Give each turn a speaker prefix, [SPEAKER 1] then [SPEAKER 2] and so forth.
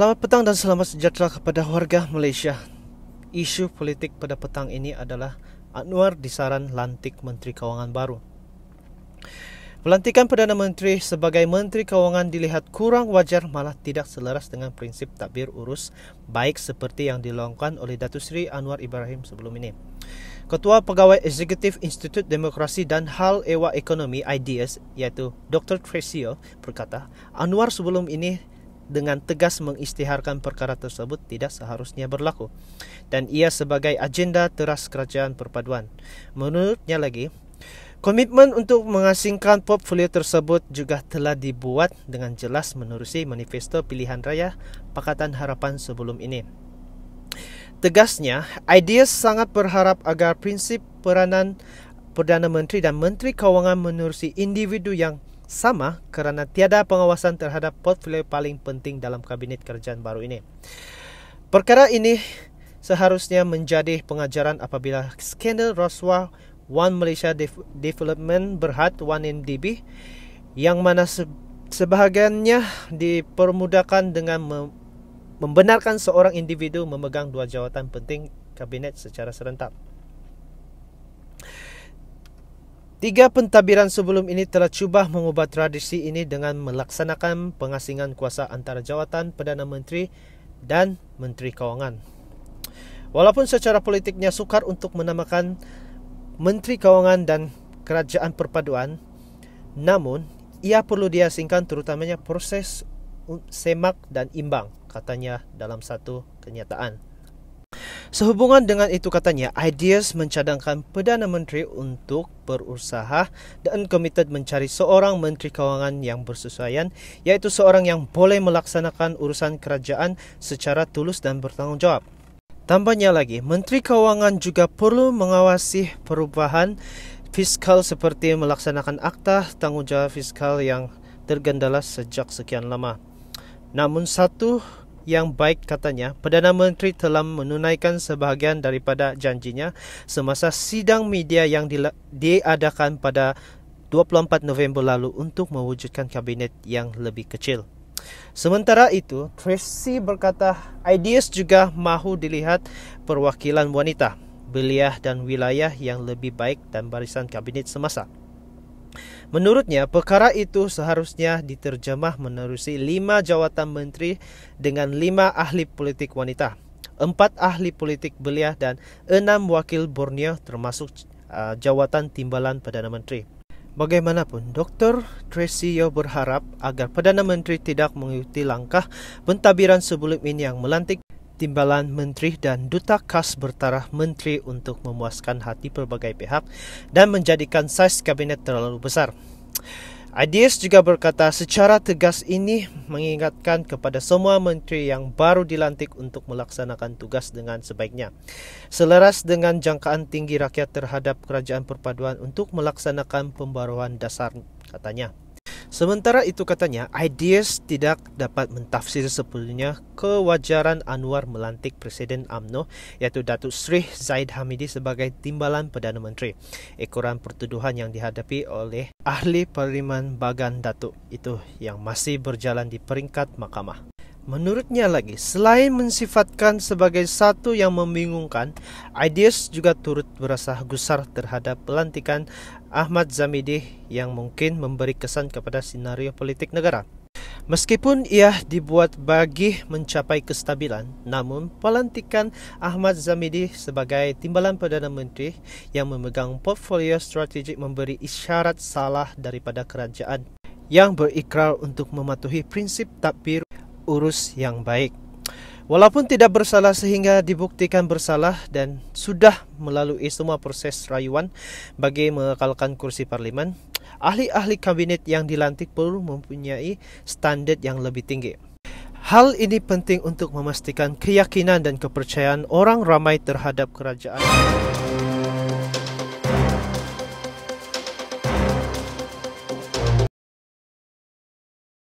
[SPEAKER 1] Selamat petang dan selamat sejahtera kepada warga Malaysia. Isu politik pada petang ini adalah Anwar disaran lantik Menteri Kewangan baru. Pelantikan Perdana Menteri sebagai Menteri Kewangan dilihat kurang wajar, malah tidak selaras dengan prinsip tadbir urus baik seperti yang dilakukan oleh Datuk Seri Anwar Ibrahim sebelum ini. Ketua Pegawai Eksekutif Institut Demokrasi dan Hal Ehwal Ekonomi IDEAS iaitu Dr. Tresio berkata, Anwar sebelum ini dengan tegas mengisytiharkan perkara tersebut tidak seharusnya berlaku dan ia sebagai agenda teras kerajaan perpaduan. Menurutnya lagi, komitmen untuk mengasingkan portfolio tersebut juga telah dibuat dengan jelas menerusi manifesto pilihan raya Pakatan Harapan sebelum ini. Tegasnya, IDEAS sangat berharap agar prinsip peranan Perdana Menteri dan Menteri Kewangan menerusi individu yang sama kerana tiada pengawasan terhadap portfolio paling penting dalam kabinet kerajaan baru ini. Perkara ini seharusnya menjadi pengajaran apabila skandal rasuah One Malaysia Development Berhad 1MDB yang mana sebahagiannya dipermudahkan dengan membenarkan seorang individu memegang dua jawatan penting kabinet secara serentak. 3 pentadbiran sebelum ini telah cuba mengubah tradisi ini dengan melaksanakan pengasingan kuasa antara jawatan Perdana Menteri dan Menteri Kewangan. Walaupun secara politiknya sukar untuk menamakan Menteri Kewangan dan Kerajaan Perpaduan, namun ia perlu diasingkan terutamanya proses semak dan imbang, katanya dalam satu kenyataan. Sehubungan dengan itu katanya, IDEAS mencadangkan Perdana Menteri untuk berusaha dan komited mencari seorang Menteri Kewangan yang bersesuaian, iaitu seorang yang boleh melaksanakan urusan kerajaan secara tulus dan bertanggungjawab. Tambahnya lagi, Menteri Kewangan juga perlu mengawasi perubahan fiskal seperti melaksanakan akta tanggungjawab fiskal yang tergendala sejak sekian lama. Namun satu yang baik katanya, Perdana Menteri telah menunaikan sebahagian daripada janjinya semasa sidang media yang diadakan pada 24 November lalu untuk mewujudkan kabinet yang lebih kecil. Sementara itu, Tracy berkata IDEAS juga mahu dilihat perwakilan wanita, belia dan wilayah yang lebih baik dan barisan kabinet semasa. Menurutnya, perkara itu seharusnya diterjemah menerusi 5 jawatan menteri dengan 5 ahli politik wanita, 4 ahli politik belia dan 6 wakil Borneo termasuk jawatan timbalan Perdana Menteri. Bagaimanapun, Dr. Tresio berharap agar Perdana Menteri tidak mengikuti langkah pentadbiran sebelum ini yang melantik timbalan menteri dan duta khas bertaraf menteri untuk memuaskan hati pelbagai pihak dan menjadikan saiz kabinet terlalu besar. IDEAS juga berkata secara tegas ini mengingatkan kepada semua menteri yang baru dilantik untuk melaksanakan tugas dengan sebaiknya, selaras dengan jangkaan tinggi rakyat terhadap kerajaan perpaduan untuk melaksanakan pembaruan dasar, katanya. Sementara itu katanya, IDEAS tidak dapat mentafsir sepenuhnya kewajaran Anwar melantik Presiden UMNO iaitu Datuk Seri Zahid Hamidi sebagai timbalan Perdana Menteri. Ekoran pertuduhan yang dihadapi oleh Ahli Parlimen Bagan Datuk itu yang masih berjalan di peringkat mahkamah. Menurutnya lagi, selain mensifatkan sebagai satu yang membingungkan, IDEAS juga turut berasa gusar terhadap pelantikan Ahmad Zamidi yang mungkin memberi kesan kepada senario politik negara. Meskipun ia dibuat bagi mencapai kestabilan, namun pelantikan Ahmad Zamidi sebagai timbalan Perdana Menteri yang memegang portfolio strategik memberi isyarat salah daripada kerajaan yang berikrar untuk mematuhi prinsip tadbir urus yang baik. Walaupun tidak bersalah sehingga dibuktikan bersalah dan sudah melalui semua proses rayuan bagi mengekalkan kursi parlimen, ahli-ahli kabinet yang dilantik perlu mempunyai standard yang lebih tinggi. Hal ini penting untuk memastikan keyakinan dan kepercayaan orang ramai terhadap kerajaan.